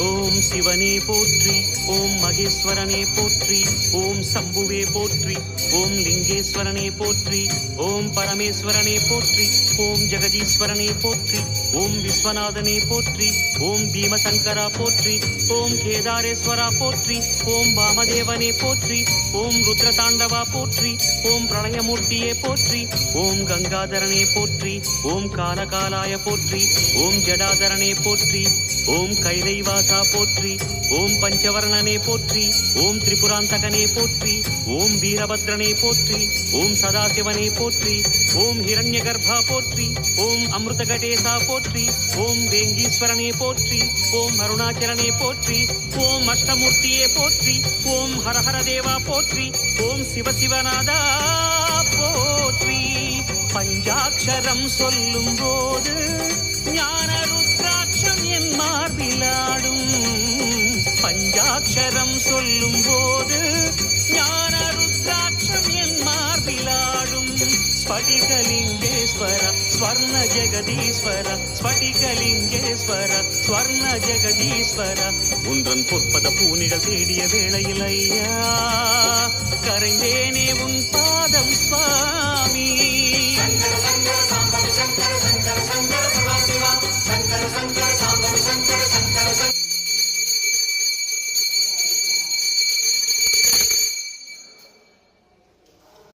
ஓம் சிவனே போற்றி, ஓம் மகேஸ்வரனே போற்றி, ஓம் சம்புவே போற்றி, ஓம் லிங்கேஸ்வரனே போற்றி, ஓம் பரமேஸ்வரனே போற்றி, ஓம் ஜெகதீஸ்வரனே போற்றி, ஓம் விஸ்வநாதனே போற்றி, ஓம் பீமசங்கரா போற்றி, ஓம் கேதாரேஸ்வரா போற்றி, ஓம் வாமதேவனே போற்றி, ஓம் ருத்ரதாண்டவா போற்றி, ஓம் பிரளயமூர்த்தியே போற்றி, ஓம் கங்காதரனே போற்றி, ஓம் காலகாலாய போற்றி, ஓம் ஜடாதரனே போற்றி, ஓம் கைலைவாசா போற்றி, ஓம் பஞ்சவர்ணனே போற்றி, ஓம் திரிபுராந்தகனே போற்றி, ஓம் வீரபத்ரனே போற்றி, ஓம் சதாசிவனே போற்றி, ஓம் ஹிரண்யகர்பா போற்றி, ஓம் அமிர்தகடேசா போற்றி, ஓம் வேங்கீஸ்வரனே போற்றி, ஓம் அருணாச்சலனே போற்றி, ஓம் அஷ்டமூர்த்தியே போற்றி, ஓம் ஹரஹர தேவா போற்றி, ஓம் சிவசிவநாதா போற்றி. பஞ்சாட்சரம் சொல்லும் போது ஞான ருத்ராட்சம் என் மார்பிலாடும். பஞ்சாட்சரம் சொல்லும் போது ஞான ருத்ராட்சம் என் மார்பிலாடும். ஸ்படிகலிங்கேஸ்வர ஸ்வர்ண ஜெகதீஸ்வர, ஸ்படிகலிங்கேஸ்வர ஸ்வர்ண ஜெகதீஸ்வர, உன்றன் பொற்பத பூனிகள் தேடிய வேளையில் ஐயா கரைந்தேனே உன் பாதம் சுவாமி. சங்கர சங்கர சாம்பவி சங்கர சங்கர சங்கர சதாசிவா, சங்கர சங்கர